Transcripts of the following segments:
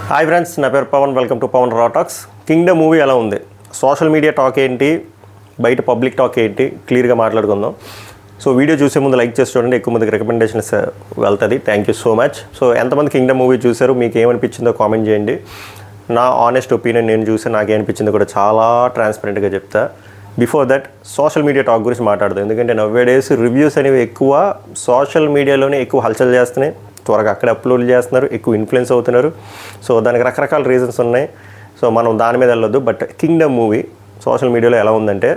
Hi friends, నా పేరు Pawan. Welcome to Pawan రా టాక్స్. కింగ్డమ్ మూవీ ఎలా ఉంది, సోషల్ మీడియా టాక్ ఏంటి, బయట పబ్లిక్ టాక్ ఏంటి, క్లియర్గా మాట్లాడుకుందాం. సో వీడియో చూసే ముందు లైక్ చేసి చూడండి, ఎక్కువ మందికి రికమెండేషన్స్ వెళ్తుంది. Thank you so much. So ఎంతమంది కింగ్డమ్ మూవీ చూసారు, మీకు ఏమనిపించిందో కామెంట్ చేయండి. నా ఆనెస్ట్ ఒపీనియన్ నేను చూసి నాకేమనిపించిందో కూడా చాలా ట్రాన్స్పరెంట్గా చెప్తా. Before that social media talk గురించి మాట్లాడదాం. ఎందుకంటే నవ్వేడేస్ రివ్యూస్ అనేవి ఎక్కువ సోషల్ మీడియాలోనే ఎక్కువ హల్చల్ చేస్తున్నాయి, త్వరగా అక్కడ అప్లోడ్ చేస్తున్నారు, ఎక్కువ ఇన్ఫ్లుయెన్స్ అవుతున్నారు. సో దానికి రకరకాల రీజన్స్ ఉన్నాయి. సో మనం దాని మీద వెళ్ళొద్దు. బట్ కింగ్డమ్ మూవీ సోషల్ మీడియాలో ఎలా ఉందంటే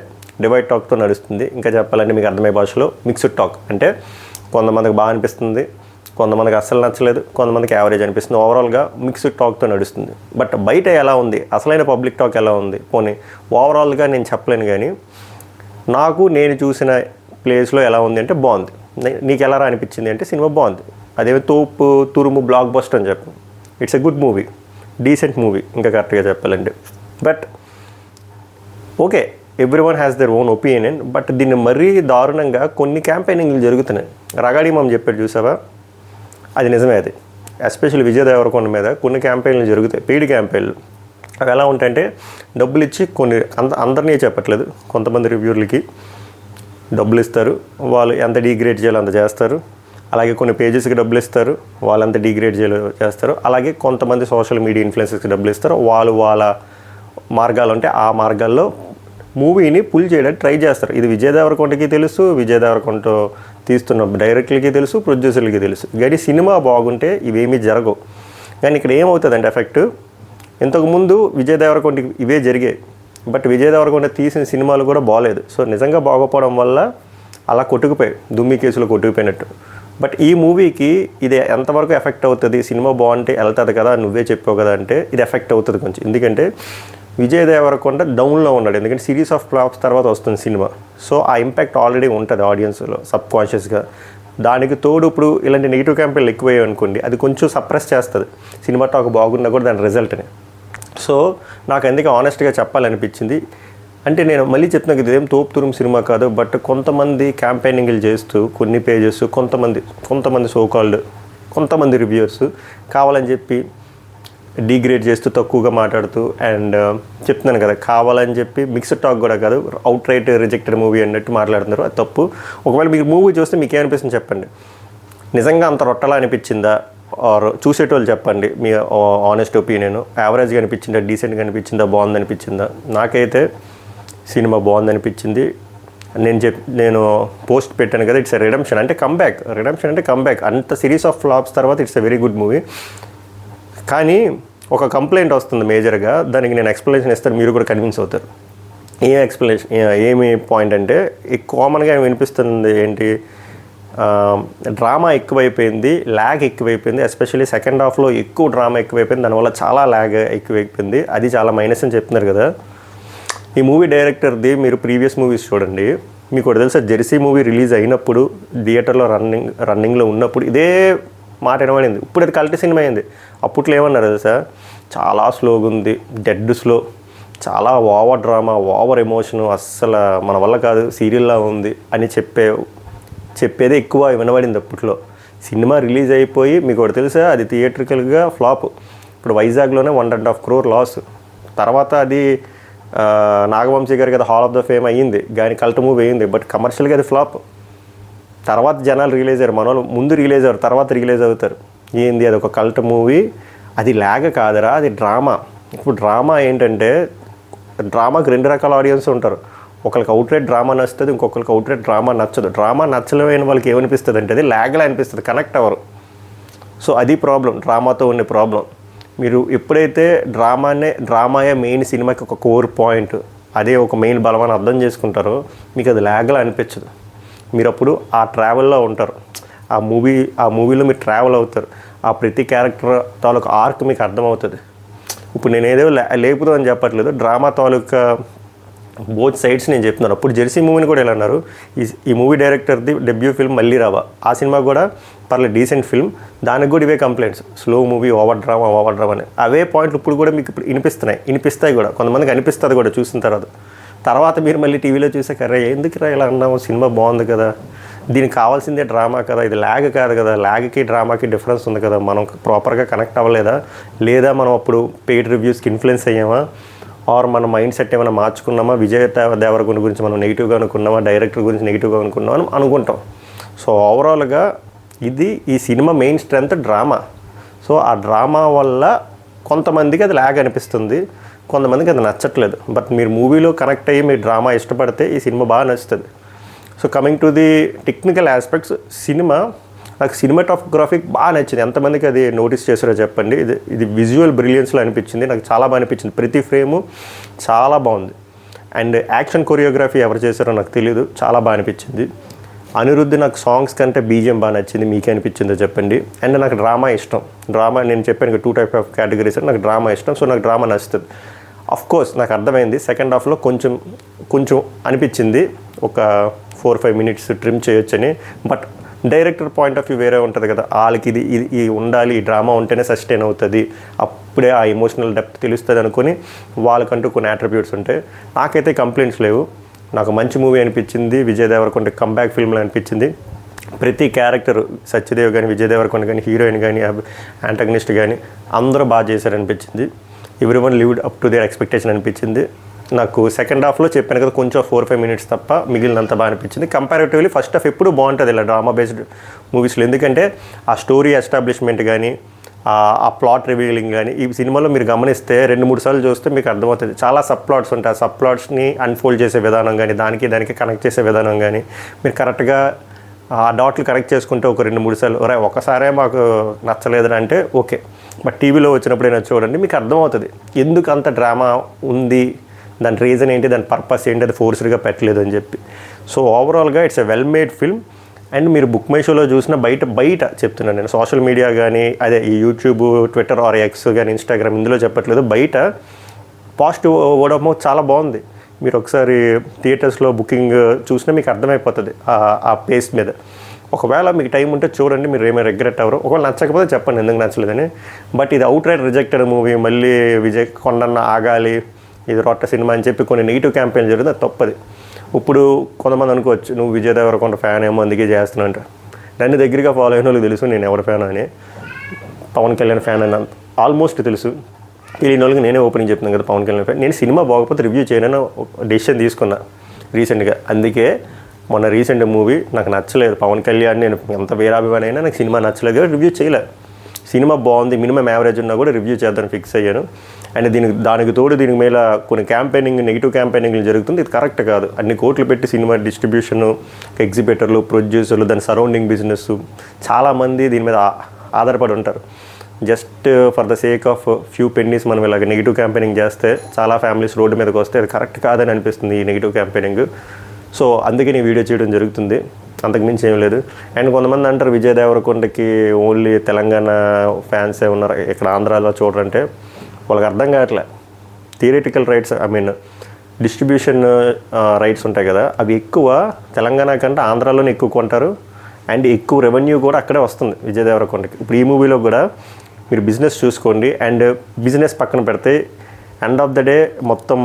డివైడ్ టాక్తో నడుస్తుంది. ఇంకా చెప్పాలంటే మీకు అర్థమయ్యే భాషలో మిక్స్డ్ టాక్. అంటే కొంతమందికి బాగా అనిపిస్తుంది, కొంతమందికి అస్సలు నచ్చలేదు, కొంతమందికి యావరేజ్ అనిపిస్తుంది. ఓవరాల్గా మిక్స్డ్ టాక్తో నడుస్తుంది. బట్ బయట ఎలా ఉంది, అసలైన పబ్లిక్ టాక్ ఎలా ఉంది, పోనీ ఓవరాల్గా నేను చెప్పలేను. కానీ నేను చూసిన ప్లేస్లో ఎలా ఉంది అంటే బాగుంది. నీకు ఎలా అనిపించింది అంటే సినిమా బాగుంది. అదేమో తోపు తురుము బ్లాక్ బస్టర్ అని చెప్పు. It's a good movie, decent movie ఇంకా కరెక్ట్గా చెప్పాలంటే. But okay, every one has their own opinion. But దీన్ని మరీ దారుణంగా కొన్ని క్యాంపెయినింగ్లు జరుగుతున్నాయి. రగాడి మామ చెప్పాడు చూసావా, అది నిజమే. అది ఎస్పెషల్లీ విజయ్ దేవరకొండ మీద కొన్ని క్యాంపెయిన్లు జరుగుతాయి, పెయిడ్ క్యాంపెయిన్లు. అవి ఎలా ఉంటాయంటే డబ్బులు ఇచ్చి కొన్ని అందరినీ చెప్పట్లేదు, కొంతమంది రివ్యూర్లకి డబ్బులు ఇస్తారు, వాళ్ళు ఎంత డీగ్రేడ్ చేయాలో అంత చేస్తారు. అలాగే కొన్ని పేజెస్కి డబ్బులు ఇస్తారు, వాళ్ళంత డీగ్రేడ్ చేస్తారు. అలాగే కొంతమంది సోషల్ మీడియా ఇన్ఫ్లుయెన్సర్స్కి డబ్బులు ఇస్తారు, వాళ్ళ మార్గాలు ఉంటే ఆ మార్గాల్లో మూవీని పుల్ చేయడానికి ట్రై చేస్తారు. ఇది విజయ్ దేవరకొండకి తెలుసు, విజయ్ దేవరకొండ తీస్తున్న డైరెక్టర్లకి తెలుసు, ప్రొడ్యూసర్లకి తెలుసు. కానీ సినిమా బాగుంటే ఇవేమీ జరగవు. కానీ ఇక్కడ ఏమవుతుందంటే ఎఫెక్ట్, ఇంతకుముందు విజయ్ దేవరకొండకి ఇవే జరిగాయి. బట్ విజయ్ దేవరకొండ తీసిన సినిమాలు కూడా బాగలేదు. సో నిజంగా బాగోపోవడం వల్ల అలా కొట్టుకుపోయాయి, దుమ్మి కేసులో కొట్టుకుపోయినట్టు. బట్ ఈ మూవీకి ఇది ఎంతవరకు ఎఫెక్ట్ అవుతుంది, సినిమా బాగుంటే వెళ్తుంది కదా, నువ్వే చెప్పావు కదా అంటే ఇది ఎఫెక్ట్ అవుతుంది కొంచెం. ఎందుకంటే విజయ్ దేవరకొండ డౌన్లో ఉన్నాడు, ఎందుకంటే సిరీస్ ఆఫ్ ఫ్లాప్స్ తర్వాత వస్తుంది సినిమా. సో ఆ ఇంపాక్ట్ ఆల్రెడీ ఉంటుంది ఆడియన్స్లో సబ్ కాన్షియస్గా. దానికి తోడు ఇప్పుడు ఇలాంటి నెగిటివ్ క్యాంపెయిన్లు ఎక్కువయ్యాయి అనుకోండి, అది కొంచెం సప్రెస్ చేస్తుంది సినిమా టాక్ బాగున్నా కూడా దాని రిజల్ట్ని. సో నాకు అందుకే ఆనెస్ట్గా చెప్పాలనిపించింది. అంటే నేను మళ్ళీ చెప్తున్నా, ఇదేం తోపు తురుము సినిమా కాదు. బట్ కొంతమంది క్యాంపెయినింగ్లు చేస్తూ కొన్ని పేజెస్, కొంతమంది సోకాల్డ్, కొంతమంది రివ్యూర్స్ కావాలని చెప్పి డీగ్రేడ్ చేస్తూ తక్కువగా మాట్లాడుతూ అండ్ చెప్తున్నాను కదా, కావాలని చెప్పి మిక్స్డ్ టాక్ కూడా కాదు, అవుట్ రైట్ రిజెక్టెడ్ మూవీ అన్నట్టు మాట్లాడుతున్నారు. అది తప్పు. ఒకవేళ మీరు మూవీ చూస్తే మీకు ఏమనిపిస్తుంది చెప్పండి, నిజంగా అంత రొట్టలా అనిపించిందా, ఆర్ చూసేటోళ్ళు చెప్పండి మీ ఆనెస్ట్ ఒపీనియన్. యావరేజ్గా అనిపించిందా, డీసెంట్గా అనిపించిందా, బాగుంది అనిపించిందా? నాకైతే సినిమా బాగుంది అనిపించింది. నేను పోస్ట్ పెట్టాను కదా, ఇట్స్ ఎ రిడెంప్షన్ అంటే కంబ్యాక్. రిడెంప్షన్ అంటే కంబ్యాక్. అంత సిరీస్ ఆఫ్ ఫ్లాప్స్ తర్వాత it's a very good movie. కానీ ఒక కంప్లైంట్ వస్తుంది మేజర్గా, దానికి నేను ఎక్స్ప్లెనేషన్ ఇస్తాను, మీరు కూడా కన్విన్స్ అవుతారు. ఏమి పాయింట్ అంటే కామన్గా వినిపిస్తుంది ఏంటి, డ్రామా ఎక్కువైపోయింది, ల్యాగ్ ఎక్కువైపోయింది. ఎస్పెషల్లీ సెకండ్ హాఫ్లో ఎక్కువ డ్రామా ఎక్కువైపోయింది, దానివల్ల చాలా ల్యాగ్ ఎక్కువైపోయింది. అది చాలా మైనస్ అని చెప్తున్నారు కదా. ఈ మూవీ డైరెక్టర్ది మీరు ప్రీవియస్ మూవీస్ చూడండి, మీకు ఒకటి తెలుసా, జెర్సీ మూవీ రిలీజ్ అయినప్పుడు థియేటర్లో రన్నింగ్లో ఉన్నప్పుడు ఇదే మాట వినబడింది. ఇప్పుడు అది కల్ట్ సినిమా అయింది. అప్పట్లో ఏమన్నారు తెలుసా, చాలా స్లోగా ఉంది, డెడ్ స్లో, చాలా ఓవర్ డ్రామా, ఓవర్ ఎమోషను, అస్సలు మన వల్ల కాదు, సీరియల్లా ఉంది అని చెప్పేదే ఎక్కువ వినబడింది అప్పట్లో. సినిమా రిలీజ్ అయిపోయి మీకు ఒకటి తెలుసా, అది థియేట్రికల్గా ఫ్లాప్. ఇప్పుడు వైజాగ్లోనే 1.5 crore లాస్. తర్వాత అది నాగవంశీ గారికి అది హాల్ ఆఫ్ ద ఫేమ్ అయ్యింది, కానీ కల్ట్ మూవీ అయ్యింది. బట్ కమర్షియల్గా అది ఫ్లాప్. తర్వాత జనాలు రిలీజ్ అయ్యారు, మన వాళ్ళు ముందు రిలీజ్ అయ్యారు, తర్వాత రిలీజ్ అవుతారు. ఏంది అది ఒక కల్ట్ మూవీ, అది లాగ్ కాదురా, అది డ్రామా. ఇప్పుడు డ్రామా ఏంటంటే, డ్రామాకి 2 రకాల ఆడియన్స్ ఉంటారు. ఒకరికి అవుట్రేట్ డ్రామా నచ్చుతుంది, ఇంకొకరికి అవుట్రేట్ డ్రామా నచ్చదు. డ్రామా నచ్చలేని వాళ్ళకి ఏమనిపిస్తుంది అంటే అది లాగ్లా అనిపిస్తుంది, కనెక్ట్ అవ్వరు. సో అది ప్రాబ్లం, డ్రామాతో ఉన్న ప్రాబ్లం. మీరు ఎప్పుడైతే డ్రామాయే మెయిన్ సినిమాకి ఒక కోర్ పాయింట్, అదే ఒక మెయిన్ బలమని అర్థం చేసుకుంటారో మీకు అది లాగ్లా అనిపించదు. మీరు అప్పుడు ఆ ట్రావెల్లో ఉంటారు, ఆ మూవీలో మీరు ట్రావెల్ అవుతారు. ఆ ప్రతి క్యారెక్టర్ తాలూకా ఆర్క్ మీకు అర్థమవుతుంది. ఇప్పుడు నేను ఏదో లేపుదామని చెప్పట్లేదు, డ్రామా తాలూకా బోత్ సైడ్స్ నేను చెప్తున్నాను. అప్పుడు జెర్సీ మూవీని కూడా ఎలా అన్నారు, ఈ మూవీ డైరెక్టర్ది డెబ్యూ ఫిల్మ్ మళ్ళీ రావా, ఆ సినిమా కూడా పర్లేదు డీసెంట్ ఫిల్మ్, దానికి కూడా ఇవే complaints, slow movie, over drama అని. అవే పాయింట్లు ఇప్పుడు కూడా మీకు వినిపిస్తాయి కూడా, కొంతమందికి అనిపిస్తుంది కూడా చూసిన తర్వాత మీరు మళ్ళీ టీవీలో చూసాక, అరే ఎందుకు ఇలా అన్నాము, సినిమా బాగుంది కదా, దీనికి కావాల్సిందే డ్రామా కదా, ఇది ల్యాగ్ కాదు కదా, ల్యాగ్కి డ్రామాకి డిఫరెన్స్ ఉంది కదా, మనం ప్రాపర్గా కనెక్ట్ అవ్వలేదా, లేదా మనం అప్పుడు పెయిడ్ రివ్యూస్కి ఇన్ఫ్లుయెన్స్ అయ్యామా, ఆర్ మన మైండ్ సెట్ ఏమైనా మార్చుకున్నామా, విజయ్ దేవరకొండ గురించి మనం నెగిటివ్గా అనుకున్నామా, డైరెక్టర్ గురించి నెగిటివ్గా అనుకున్నామా అని అనుకుంటాం. సో ఓవరాల్గా ఈ cinema main strength drama. So ఆ డ్రామా వల్ల కొంతమందికి అది ల్యాగ్ అనిపిస్తుంది, కొంతమందికి అది నచ్చట్లేదు. బట్ మీరు మూవీలో కనెక్ట్ అయ్యి మీరు డ్రామా ఇష్టపడితే ఈ సినిమా బాగా నచ్చుతుంది. So coming to the technical aspects, నాకు సినిమాటోగ్రఫీ బాగా నచ్చింది. ఎంతమందికి అది నోటీస్ చేశారో చెప్పండి. ఇది విజువల్ బ్రిలియన్స్లో అనిపించింది, నాకు చాలా బాగా అనిపించింది. ప్రతి ఫ్రేము చాలా బాగుంది. అండ్ యాక్షన్ కొరియోగ్రఫీ ఎవరు చేశారో నాకు తెలియదు, చాలా బాగా అనిపించింది. అనిరుద్ధ్ నాకు సాంగ్స్ కంటే బీజిఎం బాగా నచ్చింది, మీకే అనిపించిందో చెప్పండి. అండ్ నాకు డ్రామా ఇష్టం. డ్రామా నేను చెప్పాను 2 టైప్ ఆఫ్ కేటగిరీస్, నాకు డ్రామా ఇష్టం. సో నాకు డ్రామా నచ్చుతుంది. కోర్స్ నాకు అర్థమైంది సెకండ్ హాఫ్లో కొంచెం అనిపించింది, ఒక 4-5 minutes ట్రిమ్ చేయొచ్చని. But director point of view వేరే ఉంటుంది కదా, వాళ్ళకి ఇది ఉండాలి, ఈ డ్రామా ఉంటేనే సస్టైన్ అవుతుంది, అప్పుడే ఆ ఎమోషనల్ డెప్త్ తెలుస్తుంది అనుకుని వాళ్ళకంటూ కొన్ని అట్రిబ్యూట్స్ ఉంటాయి. నాకైతే కంప్లైంట్స్ లేవు. నాకు మంచి మూవీ అనిపించింది. విజయ్ దేవరకొండ కంబ్యాక్ ఫిల్మ్లో అనిపించింది. ప్రతి క్యారెక్టర్, సత్యదేవ్ కానీ, విజయ్ దేవరకొండ కానీ, హీరోయిన్ కానీ, యాంటగనిస్ట్ కానీ అందరూ బాగా చేశారనిపించింది. Everyone lived up to their expectation అనిపించింది. నాకు సెకండ్ హాఫ్లో చెప్పాను కదా, కొంచెం 4-5 minutes తప్ప మిగిలినంత బాగా అనిపించింది. కంపారిటివ్లీ ఫస్ట్ హాఫ్ ఎప్పుడు బాగుంటుంది ఇలా డ్రామా బేస్డ్ మూవీస్లో, ఎందుకంటే ఆ స్టోరీ ఎస్టాబ్లిష్మెంట్ కానీ, ఆ ప్లాట్ రివీలింగ్ కానీ ఈ సినిమాలో మీరు గమనిస్తే 2-3 సార్లు చూస్తే మీకు అర్థమవుతుంది. చాలా సబ్ ప్లాట్స్ ఉంటాయి. ఆ సబ్ ప్లాట్స్ని అన్ఫోల్డ్ చేసే విధానం కానీ, దానికి కనెక్ట్ చేసే విధానం కానీ మీరు కరెక్ట్గా ఆ డాట్లు కనెక్ట్ చేసుకుంటే ఒక 2-3 సార్లు ఒకసారే మాకు నచ్చలేదు అంటే ఓకే. బట్ టీవీలో వచ్చినప్పుడైనా చూడండి, మీకు అర్థమవుతుంది ఎందుకు అంత డ్రామా ఉంది, దాని రీజన్ ఏంటి, దాని పర్పస్ ఏంటి, అది ఫోర్స్డ్గా పెట్టలేదు అని చెప్పి. సో ఓవరాల్గా it's a well made film. And మీరు బుక్ మై షోలో చూసిన బయట చెప్తున్నాను నేను, సోషల్ మీడియా కానీ, అదే ఈ యూట్యూబ్, ట్విట్టర్ ఆర్ ఎక్స్ కానీ, ఇన్స్టాగ్రామ్ ఇందులో చెప్పట్లేదు, బయట పాజిటివ్ వర్డ్ ఆఫ్ మౌత్ చాలా బాగుంది. మీరు ఒకసారి థియేటర్స్లో బుకింగ్ చూసినా మీకు అర్థమైపోతుంది ఆ పేస్ మీద. ఒకవేళ మీకు టైం ఉంటే చూడండి, మీరు ఏమైనా రిగ్రెట్ అవ్వరు. ఒకవేళ నచ్చకపోతే చెప్పండి ఎందుకు నచ్చలేదని. బట్ ఇది అవుట్ రైట్ రిజెక్టెడ్ మూవీ, మళ్ళీ విజయ్ కొండన్న ఆగాలి, ఇది రొట్ట సినిమా అని చెప్పి కొన్ని నెగిటివ్ క్యాంపెయిన్ జరుగుతుంది, అది తప్పది. ఇప్పుడు కొంతమంది అనుకోవచ్చు నువ్వు విజయ్ దేవరకొండ ఫ్యాన్ ఏమో అందుకే చేస్తున్నావు అంటే, నన్ను దగ్గరగా ఫాలో అయిన వాళ్ళకి తెలుసు నేను ఎవరి ఫ్యాన్ అని. పవన్ కళ్యాణ్ ఫ్యాన్ అని ఆల్మోస్ట్ తెలుసు. తెలియని వాళ్ళకి నేనే ఓపెనింగ్ చెప్తున్నాను కదా పవన్ కళ్యాణ్ ఫ్యాన్. నేను సినిమా బాగోకపోతే రివ్యూ చేయనని డెసిషన్ తీసుకున్నా రీసెంట్గా. అందుకే మొన్న రీసెంట్ మూవీ నాకు నచ్చలేదు, పవన్ కళ్యాణ్ నేను ఎంత వీరాభిమాని అయినా నాకు సినిమా నచ్చలేదు కదా రివ్యూ చేయలేదు. సినిమా బాగుంది, మినిమం యావరేజ్ ఉన్నా కూడా రివ్యూ చేద్దామని ఫిక్స్ అయ్యాను. అండ్ దానికి తోడు దీని మీద కొన్ని నెగిటివ్ క్యాంపెయినింగ్లు జరుగుతుంది, ఇది కరెక్ట్ కాదు. అన్ని కోట్లు పెట్టి సినిమా డిస్ట్రిబ్యూషన్, ఎగ్జిబిటర్లు, ప్రొడ్యూసర్లు, దాని సరౌండింగ్ బిజినెస్ చాలామంది దీని మీద ఆధారపడి ఉంటారు. Just for the sake of few pennies మనం ఇలాగ నెగిటివ్ క్యాంపెయినింగ్ చేస్తే చాలా ఫ్యామిలీస్ రోడ్డు మీదకి వస్తే అది కరెక్ట్ కాదని అనిపిస్తుంది ఈ నెగిటివ్ క్యాంపెయినింగ్. సో అందుకే నేను వీడియో చేయడం జరుగుతుంది, అంతకుమించి ఏం లేదు. అండ్ కొంతమంది అంటారు విజయ్ దేవరకొండకి ఓన్లీ తెలంగాణ ఫ్యాన్సే ఉన్నారు, ఇక్కడ ఆంధ్రాలో చూడరంటే వాళ్ళకి అర్థం కావట్లే. థియరిటికల్ రైట్స్, డిస్ట్రిబ్యూషన్ రైట్స్ ఉంటాయి కదా, అవి ఎక్కువ తెలంగాణ కంటే ఆంధ్రాలోనే ఎక్కువ కొంటారు. అండ్ ఎక్కువ రెవెన్యూ కూడా అక్కడే వస్తుంది విజయ్ దేవరకొండకి. ఇప్పుడు ఈ మూవీలో కూడా మీరు బిజినెస్ చూసుకోండి. అండ్ బిజినెస్ పక్కన పెడితే ఎండ్ ఆఫ్ ద డే మొత్తం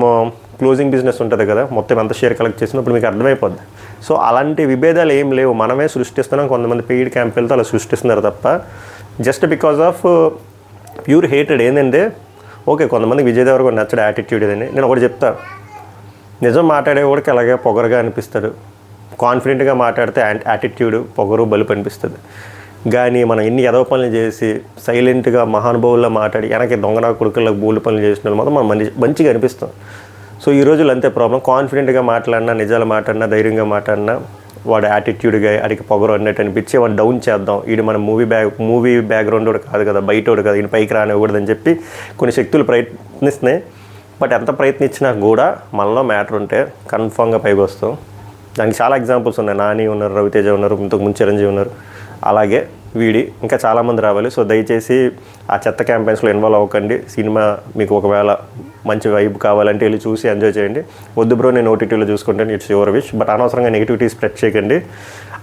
క్లోజింగ్ బిజినెస్ ఉంటుంది కదా, మొత్తం ఎంత షేర్ కలెక్ట్ చేసినప్పుడు మీకు అర్థమైపోద్ది. సో అలాంటి విభేదాలు ఏం లేవు, మనమే సృష్టిస్తున్నాం. కొంతమంది పెయిడ్ క్యాంపెయిన్తో అలా సృష్టిస్తున్నారు తప్ప just because of pure hated. ఏంటంటే ఓకే కొంతమంది విజయ్ దేవరకొండ నచ్చడు యాటిట్యూడ్ ఇదని. నేను ఒకటి చెప్తా, నిజం మాట్లాడేవాడికి అలాగే పొగరుగా అనిపిస్తాడు, కాన్ఫిడెంట్గా మాట్లాడితే యాటిట్యూడ్ పొగరు బలుపు అనిపిస్తుంది. కానీ మనం ఎన్ని ఎదవ పనులు చేసి సైలెంట్గా మహానుభావుల్లో మాట్లాడి వెనక్కి దొంగనా కొడుకులకు బోల్డ్ పనులు చేసిన వాళ్ళు మాత్రం మనం మంచిగా అనిపిస్తాం. సో ఈ రోజులు అంతే ప్రాబ్లం. కాన్ఫిడెంట్గా మాట్లాడినా, నిజాలు మాట్లాడినా, ధైర్యంగా మాట్లాడినా వాడు యాటిట్యూడ్గా అడిగి పొగరు అన్నట్టు అనిపించి వాడు డౌన్ చేద్దాం, వీడు మన మూవీ బ్యాక్గ్రౌండ్ కూడా కాదు కదా, బయటోడు కదా, ఈయన పైకి రానివ్వకూడదని చెప్పి కొన్ని శక్తులు ప్రయత్నిస్తున్నాయి. బట్ ఎంత ప్రయత్నించినా కూడా మనలో మ్యాటర్ ఉంటే కన్ఫామ్గా పైకి వస్తాం. దానికి చాలా ఎగ్జాంపుల్స్ ఉన్నాయి. నాని ఉన్నారు, రవితేజ ఉన్నారు, ఇంతకుముందు చిరంజీవి ఉన్నారు, అలాగే ఇంకా చాలామంది రావాలి. సో దయచేసి ఆ చెత్త క్యాంపెయిన్స్లో ఇన్వాల్వ్ అవ్వకండి. సినిమా మీకు ఒకవేళ మంచి వైబ్ కావాలంటే వెళ్ళి చూసి ఎంజాయ్ చేయండి. వద్దు బ్రో నేను ఓటీటీలో చూసుకుంటాను, ఇట్స్ యువర్ విష్. బట్ అనవసరంగా నెగిటివిటీ స్ప్రెడ్ చేయకండి.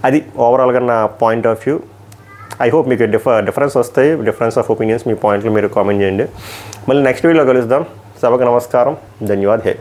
అది ఓవరాల్గా నా point of view. I hope మీకు డిఫరెన్స్ వస్తాయి, డిఫరెన్స్ ఆఫ్ ఒపీనియన్స్, మీ పాయింట్లు మీరు కామెంట్ చేయండి. మళ్ళీ నెక్స్ట్ వీడియోలో కలుద్దాం. సభకు నమస్కారం, ధన్యవాద్. హే.